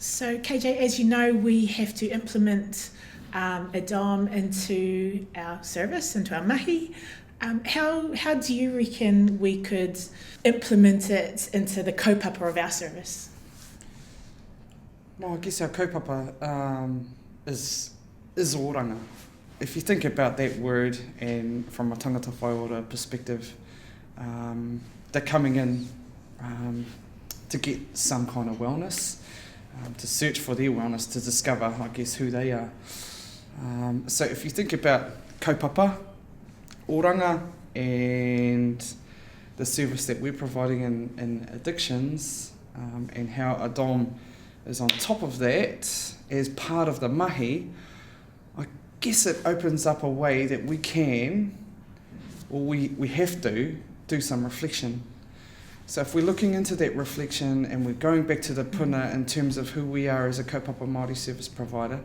So KJ, as you know, we have to implement ADOM into our service, into our mahi. How do you reckon we could implement it into the kaupapa of our service? Well, I guess our kaupapa is oranga. If you think about that word, and from a tangata whaiora perspective, they're coming in to get some kind of wellness, to search for their wellness, to discover, I guess, who they are. So if you think about kaupapa, oranga, and the service that we're providing in addictions, and how ADOM is on top of that as part of the mahi, I guess it opens up a way that we can, or we have to, do some reflection. So if we're looking into that reflection and we're going back to the puna in terms of who we are as a kaupapa Māori service provider,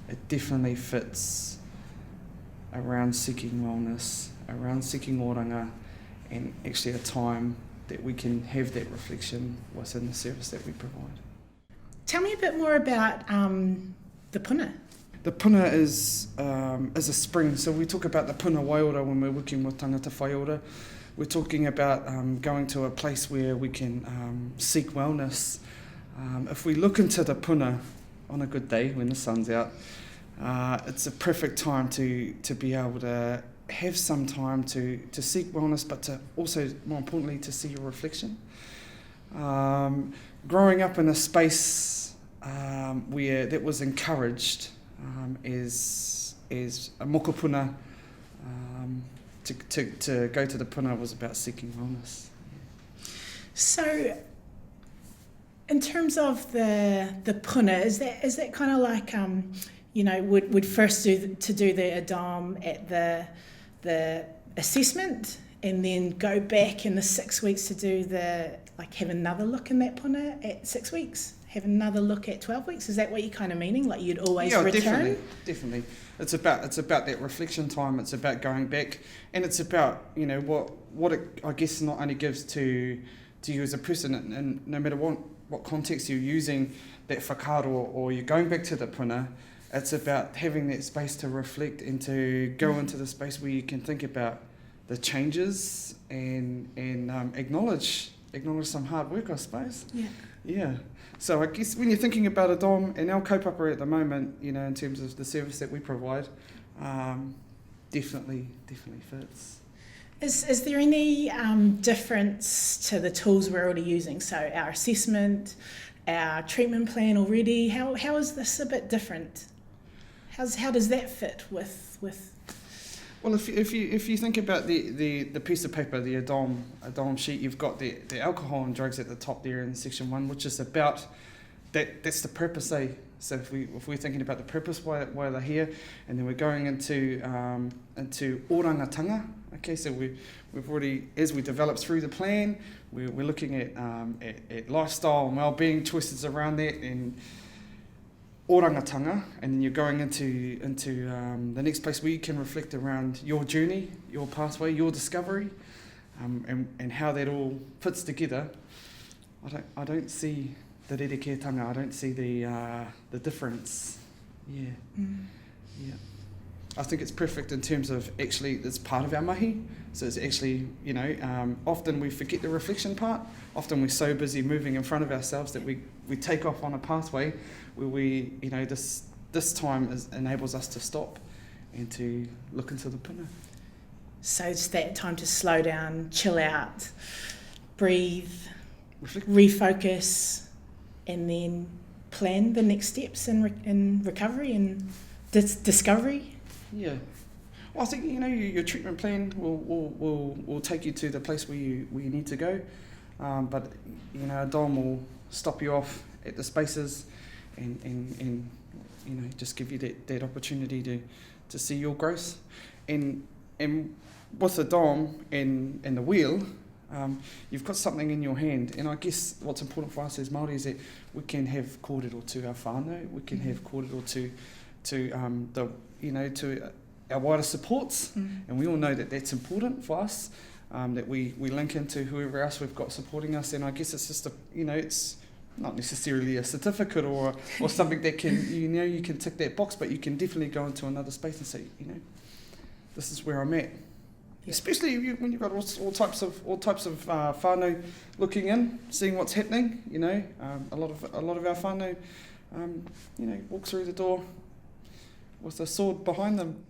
it definitely fits around seeking wellness, around seeking oranga, and actually a time that we can have that reflection within the service that we provide. Tell me a bit more about the puna. The puna is a spring. So we talk about the puna waiora when we're working with tangata whaiora. We're talking about going to a place where we can seek wellness. If we look into the puna on a good day when the sun's out, it's a perfect time to be able to have some time to seek wellness, but to also, more importantly, to see your reflection. Growing up in a space where that was encouraged is a mokopuna, to go to the puna was about seeking wellness. So, in terms of the puna, is that kind of like would first do the ADOM at the assessment, and then go back in the 6 weeks to do have another look in that puna at 6 weeks, have another look at 12 weeks? Is that what you're kind of meaning? Like you'd always return? Definitely. It's about that reflection time. It's about going back, and it's about what it, I guess, not only gives to you as a person, and no matter what context you're using that whakaaro or you're going back to the puna, it's about having that space to reflect and to go into the space where you can think about the changes and acknowledge some hard work, I suppose. Yeah. So I guess when you're thinking about ADOM and our kaupapa at the moment, in terms of the service that we provide, definitely fits. Is there any difference to the tools we're already using? So our assessment, our treatment plan already, how is this a bit different? How does that fit with? Well, if you think about the piece of paper, the ADOM sheet, you've got the alcohol and drugs at the top there in section 1, which is about that's the purpose. So if we're thinking about the purpose why they're here, and then we're going into orangatanga. Okay, so we've already, as we develop through the plan, we're looking at lifestyle and well-being choices around that, and orangatanga, and then you're going into the next place where you can reflect around your journey, your pathway, your discovery, and how that all fits together. I don't see the rerekētanga. I don't see the difference. Yeah. Yeah. I think it's perfect in terms of actually it's part of our mahi. So it's actually, often we forget the reflection part. Often we're so busy moving in front of ourselves that we take off on a pathway where we, this time enables us to stop and to look into the puna. So it's that time to slow down, chill out, breathe, reflect, refocus, and then plan the next steps in recovery and discovery. Yeah. Well, I think your treatment plan will take you to the place where you need to go, but ADOM will stop you off at the spaces and just give you that opportunity to see your growth, and with ADOM and the wheel, you've got something in your hand. And I guess what's important for us as Māori is that we can have kōrero to our whānau, we can have kōrero to our wider supports, and we all know that that's important for us, that we link into whoever else we've got supporting us. And I guess it's just not necessarily a certificate or something that can, you can tick that box, but you can definitely go into another space and say, this is where I'm at. Yeah. Especially when you've got all types of whānau looking in, seeing what's happening. A lot of our whānau, walk through the door with a sword behind them.